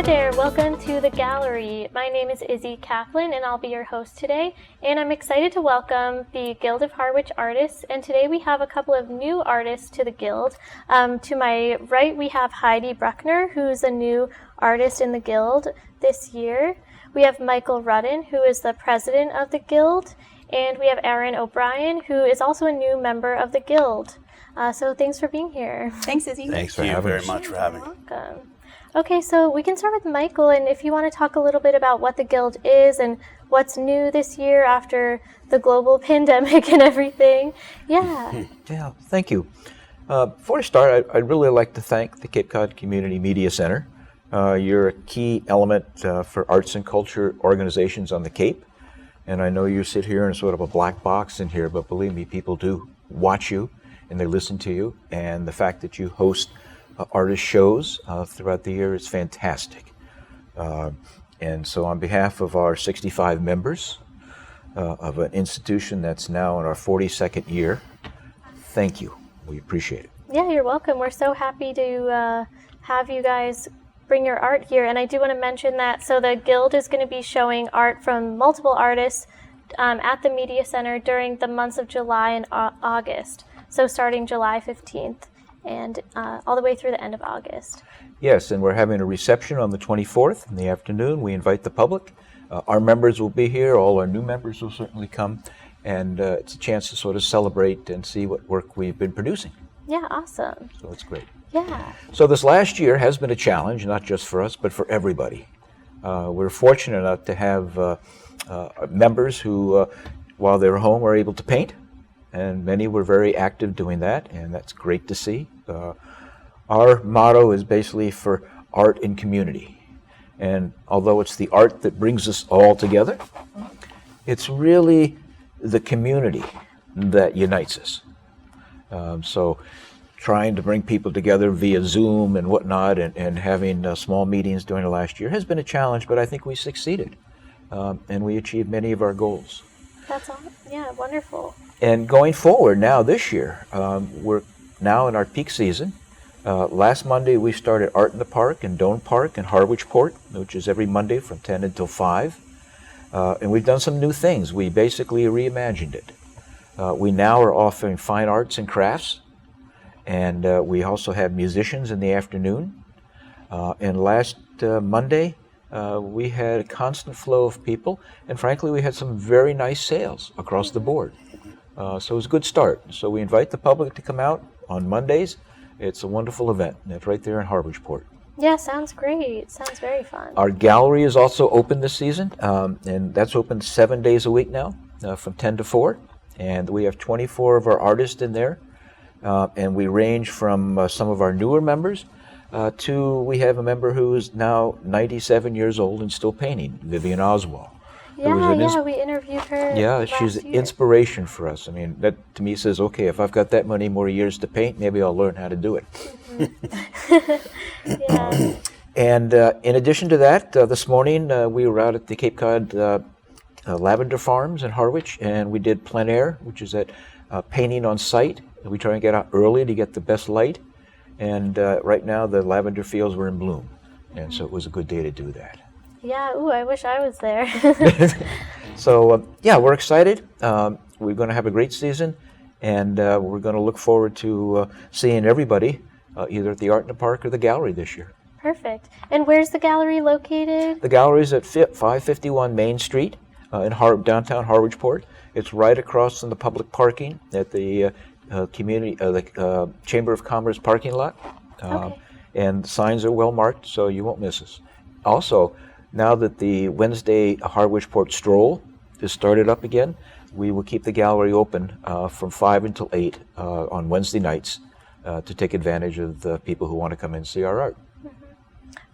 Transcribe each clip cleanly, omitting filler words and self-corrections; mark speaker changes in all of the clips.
Speaker 1: there, welcome to the gallery. My name is Izzy Kaplan and I'll be your host today. And I'm excited to welcome the Guild of Harwich Artists. And today we have a couple of new artists to the Guild. To my right we have Heidi Bruckner, who's a new artist in the Guild this year. We have Michael Rudden, who is the president of the Guild. And we have Aaron O'Brien, who is also a new member of the Guild. So thanks for being here.
Speaker 2: Thanks, Izzy.
Speaker 3: Thanks for having us.
Speaker 4: Thank you very much for having me.
Speaker 1: Welcome. Okay, so we can start with Michael, and if you want to talk a little bit about what the Guild is and what's new this year after the global pandemic and everything. Yeah.
Speaker 3: Yeah, thank you. Before I start, I'd really like to thank the Cape Cod Community Media Center. You're a key element for arts and culture organizations on the Cape. And I know you sit here in sort of a black box in here, but believe me, people do watch you and they listen to you. And the fact that you host artist shows throughout the year is fantastic. And so on behalf of our 65 members of an institution that's now in our 42nd year, thank you. We appreciate it.
Speaker 1: Yeah, you're welcome. We're so happy to have you guys bring your art here. And I do want to mention that, so the Guild is going to be showing art from multiple artists at the Media Center during the months of July and August. So starting July 15th and all the way through the end of August.
Speaker 3: Yes, and we're having a reception on the 24th in the afternoon. We invite the public. Our members will be here. All our new members will certainly come. And it's a chance to sort of celebrate and see what work we've been producing.
Speaker 1: Yeah, awesome.
Speaker 3: So it's great.
Speaker 1: Yeah.
Speaker 3: So this last year has been a challenge, not just for us, but for everybody. We're fortunate enough to have members who, while they were home, were able to paint. And many were very active doing that, and that's great to see. Our motto is basically for art in community. And although it's the art that brings us all together, it's really the community that unites us. So trying to bring people together via Zoom and whatnot and having small meetings during the last year has been a challenge, but I think we succeeded. And we achieved many of our goals.
Speaker 1: That's all. Yeah, wonderful.
Speaker 3: And going forward now this year, we're now in our peak season. Last Monday we started Art in the Park in Doane Park in Harwich Port, which is every Monday from 10 until 5. And we've done some new things. We basically reimagined it. We now are offering fine arts and crafts, and we also have musicians in the afternoon. And last Monday, we had a constant flow of people, and frankly, we had some very nice sales across the board. So it was a good start. So we invite the public to come out on Mondays. It's a wonderful event, and it's right there in Harwich Port.
Speaker 1: Yeah, sounds great. Sounds very fun.
Speaker 3: Our gallery is also open this season, and that's open 7 days a week now, from 10 to 4. And we have 24 of our artists in there, and we range from some of our newer members to we have a member who is now 97 years old and still painting, Vivian Oswald.
Speaker 1: Yeah, we interviewed her.
Speaker 3: Yeah,
Speaker 1: last
Speaker 3: she's an
Speaker 1: year.
Speaker 3: inspiration for us. I mean, that to me says, okay, if I've got that many more years to paint, maybe I'll learn how to do it.
Speaker 1: Yeah.
Speaker 3: And in addition to that, this morning we were out at the Cape Cod Lavender Farms in Harwich, and we did plein air, which is at painting on site. We try and get out early to get the best light. And right now the lavender fields were in bloom, and so it was a good day to do that.
Speaker 1: Yeah, ooh, I wish I was there.
Speaker 3: So, yeah, we're excited. We're going to have a great season, and we're going to look forward to seeing everybody either at the Art in the Park or the gallery this year.
Speaker 1: Perfect. And where's the gallery located?
Speaker 3: The gallery is at 551 Main Street in downtown Harwich Port. It's right across from the public parking at the Chamber of Commerce parking lot.
Speaker 1: Okay.
Speaker 3: And the signs are well marked, so you won't miss us. Also, now that the Wednesday Harwich Port Stroll is started up again, we will keep the gallery open from 5 until 8 on Wednesday nights to take advantage of the people who want to come in and see our art.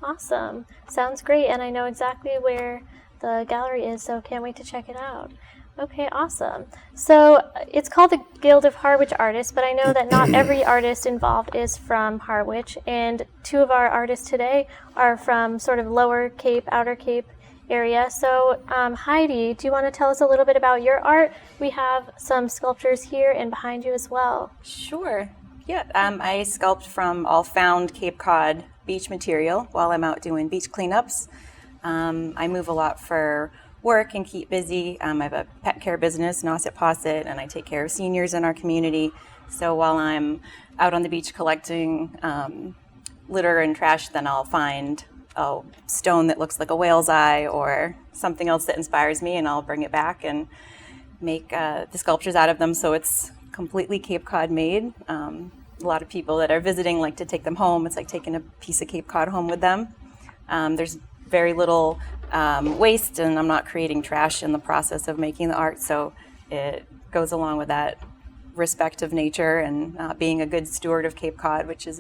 Speaker 1: Awesome. Sounds great, and I know exactly where the gallery is, so can't wait to check it out. Okay, awesome. So it's called the Guild of Harwich Artists, but I know that not every artist involved is from Harwich, and two of our artists today are from sort of Lower Cape, Outer Cape area. So Heidi, do you want to tell us a little bit about your art? We have some sculptures here and behind you as well.
Speaker 2: Sure. Yeah, I sculpt from all found Cape Cod beach material while I'm out doing beach cleanups. I move a lot for work and keep busy. I have a pet care business, Nauset Posset, and I take care of seniors in our community. So while I'm out on the beach collecting litter and trash, then I'll find a stone that looks like a whale's eye or something else that inspires me, and I'll bring it back and make the sculptures out of them. So it's completely Cape Cod made. A lot of people that are visiting like to take them home. It's like taking a piece of Cape Cod home with them. There's very little waste, and I'm not creating trash in the process of making the art. So it goes along with that respect of nature and being a good steward of Cape Cod, which is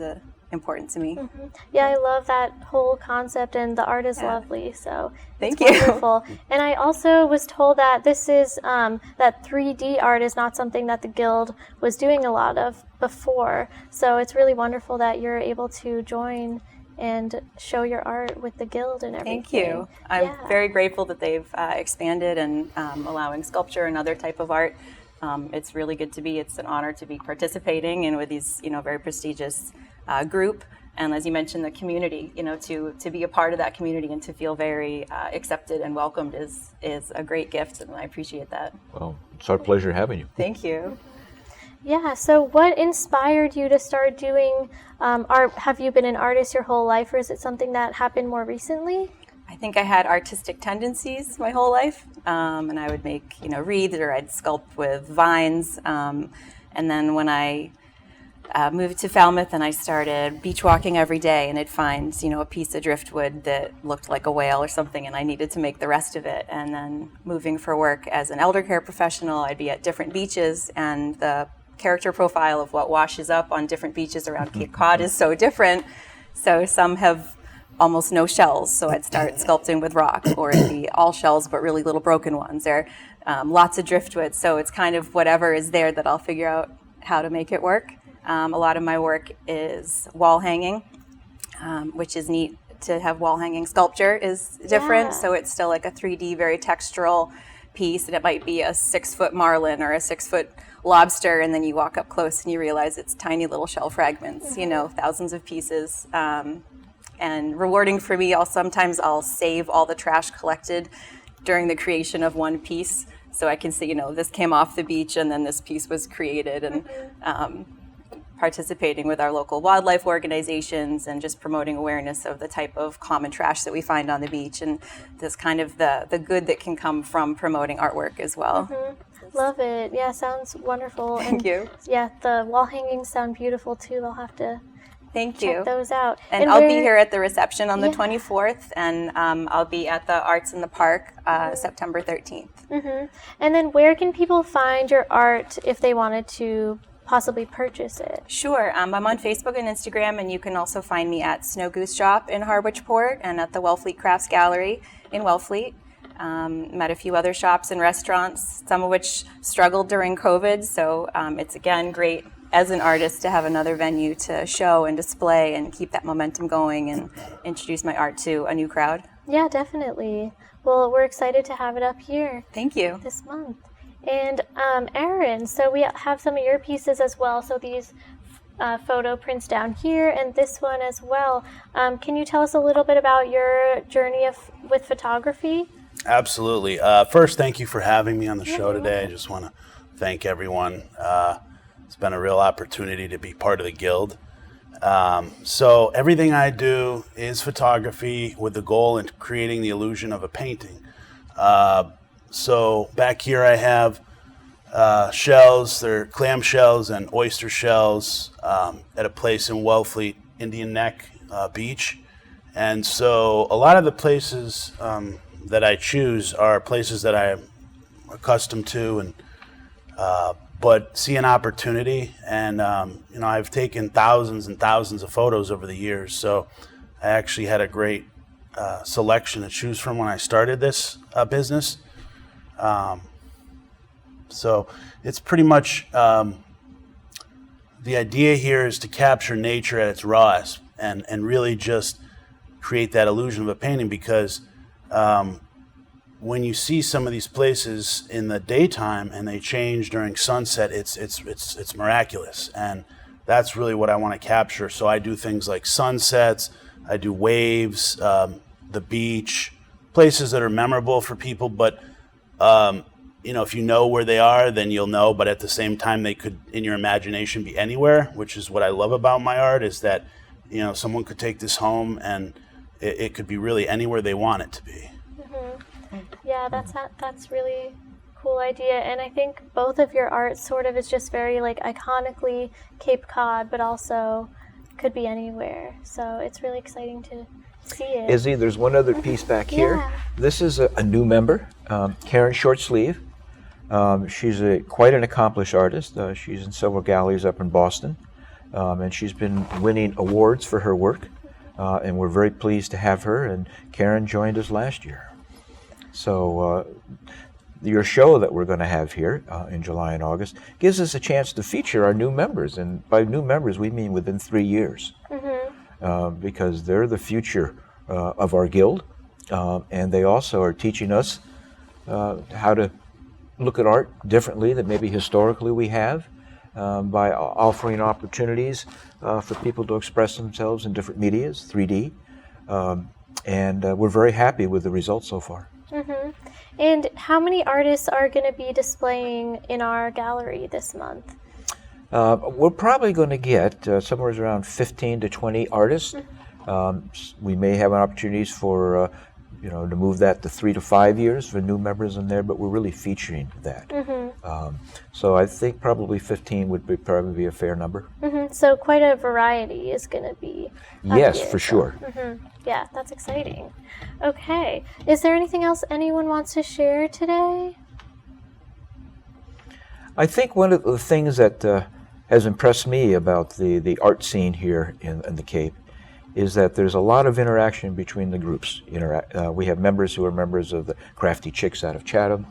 Speaker 2: important to me.
Speaker 1: Mm-hmm. Yeah, I love that whole concept, and the art is lovely. So
Speaker 2: thank
Speaker 1: it's
Speaker 2: you.
Speaker 1: Wonderful. And I also was told that this is that 3D art is not something that the Guild was doing a lot of before. So it's really wonderful that you're able to join and show your art with the Guild and everything.
Speaker 2: Thank you. I'm very grateful that they've expanded and allowing sculpture and other type of art. It's really good to be. It's an honor to be participating and with these, very prestigious group. And as you mentioned, the community, to be a part of that community and to feel very accepted and welcomed is a great gift, and I appreciate that.
Speaker 3: Well, it's our pleasure having you.
Speaker 2: Thank you.
Speaker 1: Yeah, so what inspired you to start doing art? Have you been an artist your whole life, or is it something that happened more recently?
Speaker 2: I think I had artistic tendencies my whole life, and I would make, wreaths, or I'd sculpt with vines. And then when I moved to Falmouth and I started beach walking every day, and I'd find, a piece of driftwood that looked like a whale or something, and I needed to make the rest of it. And then moving for work as an elder care professional, I'd be at different beaches, and the character profile of what washes up on different beaches around Cape Cod is so different. So some have almost no shells, so I'd start sculpting with rock, or it'd be all shells but really little broken ones, or lots of driftwood. So it's kind of whatever is there that I'll figure out how to make it work. A lot of my work is wall hanging, which is neat to have wall hanging sculpture is different.
Speaker 1: Yeah.
Speaker 2: So it's still like a 3D, very textural piece, and it might be a 6-foot marlin or a 6-foot lobster, and then you walk up close and you realize it's tiny little shell fragments, thousands of pieces. And rewarding for me, sometimes I'll save all the trash collected during the creation of one piece, so I can see, this came off the beach and then this piece was created, and participating with our local wildlife organizations and just promoting awareness of the type of common trash that we find on the beach, and this kind of the good that can come from promoting artwork as well.
Speaker 1: Love it. Yeah, sounds wonderful.
Speaker 2: Thank you.
Speaker 1: Yeah, the wall hangings sound beautiful too. I'll have to check those out.
Speaker 2: And I'll be here at the reception on the 24th, and I'll be at the Arts in the Park September 13th.
Speaker 1: And then where can people find your art if they wanted to possibly purchase it?
Speaker 2: Sure. I'm on Facebook and Instagram, and you can also find me at Snow Goose Shop in Harwich Port and at the Wellfleet Crafts Gallery in Wellfleet. Met a few other shops and restaurants, some of which struggled during COVID, so it's again great as an artist to have another venue to show and display and keep that momentum going and introduce my art to a new crowd.
Speaker 1: Yeah, definitely. Well, we're excited to have it up here.
Speaker 2: Thank you.
Speaker 1: This month. And Erin, so we have some of your pieces as well. So these photo prints down here and this one as well. Can you tell us a little bit about your journey with photography?
Speaker 4: Absolutely. First, thank you for having me on the show today. I just want to thank everyone. It's been a real opportunity to be part of the Guild. So everything I do is photography with the goal in creating the illusion of a painting. So back here I have shells. They're clam shells and oyster shells at a place in Wellfleet, Indian Neck Beach. And so a lot of the places that I choose are places that I'm accustomed to, and but see an opportunity. And I've taken thousands and thousands of photos over the years, so I actually had a great selection to choose from when I started this business. So it's pretty much the idea here is to capture nature at its rawest and really just create that illusion of a painting, because when you see some of these places in the daytime and they change during sunset, it's miraculous, and that's really what I want to capture. So I do things like sunsets, I do waves, the beach, places that are memorable for people. But, if you know where they are, then you'll know. But at the same time, they could, in your imagination, be anywhere, which is what I love about my art, is that, someone could take this home and it could be really anywhere they want it to be.
Speaker 1: Mm-hmm. Yeah, that's really cool idea. And I think both of your art sort of is just very like iconically Cape Cod, but also could be anywhere. So it's really exciting to see it.
Speaker 3: Izzy, there's one other piece back here.
Speaker 1: Yeah.
Speaker 3: This is a new member, Karen Shortsleeve. She's quite an accomplished artist. She's in several galleries up in Boston, and she's been winning awards for her work. And we're very pleased to have her. And Karen joined us last year. So your show that we're going to have here in July and August gives us a chance to feature our new members. And by new members, we mean within 3 years. Mm-hmm. Because they're the future of our guild. And they also are teaching us how to look at art differently than maybe historically we have, by offering opportunities for people to express themselves in different medias, 3D. And we're very happy with the results so far.
Speaker 1: Mm-hmm. And how many artists are going to be displaying in our gallery this month?
Speaker 3: We're probably going to get somewhere around 15 to 20 artists. We may have opportunities for to move that to 3 to 5 years for new members in there, but we're really featuring that. Mm-hmm. So I think probably 15 would probably be a fair number.
Speaker 1: Mm-hmm. So quite a variety is going to be.
Speaker 3: Yes, for sure.
Speaker 1: Mm-hmm. Yeah, that's exciting. Okay. Is there anything else anyone wants to share today?
Speaker 3: I think one of the things that has impressed me about the art scene here in the Cape is that there's a lot of interaction between the groups. We have members who are members of the Crafty Chicks out of Chatham.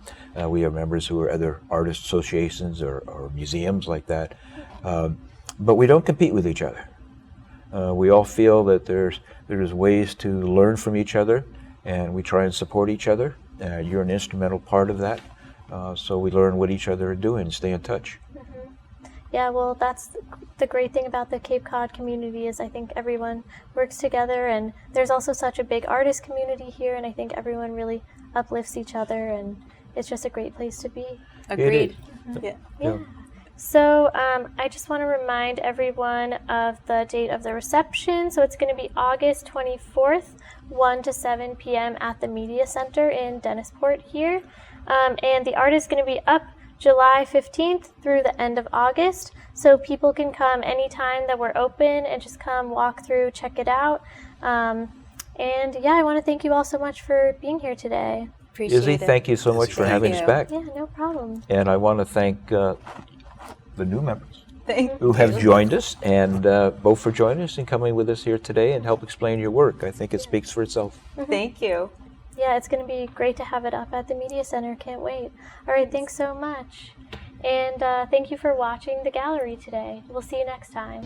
Speaker 3: We have members who are other artist associations or museums like that. But we don't compete with each other. We all feel that there's ways to learn from each other, and we try and support each other. You're an instrumental part of that. So we learn what each other are doing and stay in touch.
Speaker 1: Yeah, well, that's the great thing about the Cape Cod community is I think everyone works together, and there's also such a big artist community here, and I think everyone really uplifts each other, and it's just a great place to be.
Speaker 2: Agreed.
Speaker 1: Yeah. So I just want to remind everyone of the date of the reception. So it's going to be August 24th, 1 to 7 p.m. at the Media Center in Dennisport here. And the art is going to be up July 15th through the end of August. So people can come anytime that we're open and just come walk through, check it out. And yeah, I want to thank you all so much for being here today.
Speaker 2: Appreciate
Speaker 3: Izzy,
Speaker 2: it.
Speaker 3: thank you so much for having us back.
Speaker 1: Yeah, no problem.
Speaker 3: And I want to thank the new members
Speaker 2: Thank
Speaker 3: who have joined us, and both for joining us and coming with us here today and help explain your work. I think it speaks for itself.
Speaker 2: Thank you.
Speaker 1: Yeah, it's going to be great to have it up at the Media Center. Can't wait. All right, thanks so much. And thank you for watching the gallery today. We'll see you next time.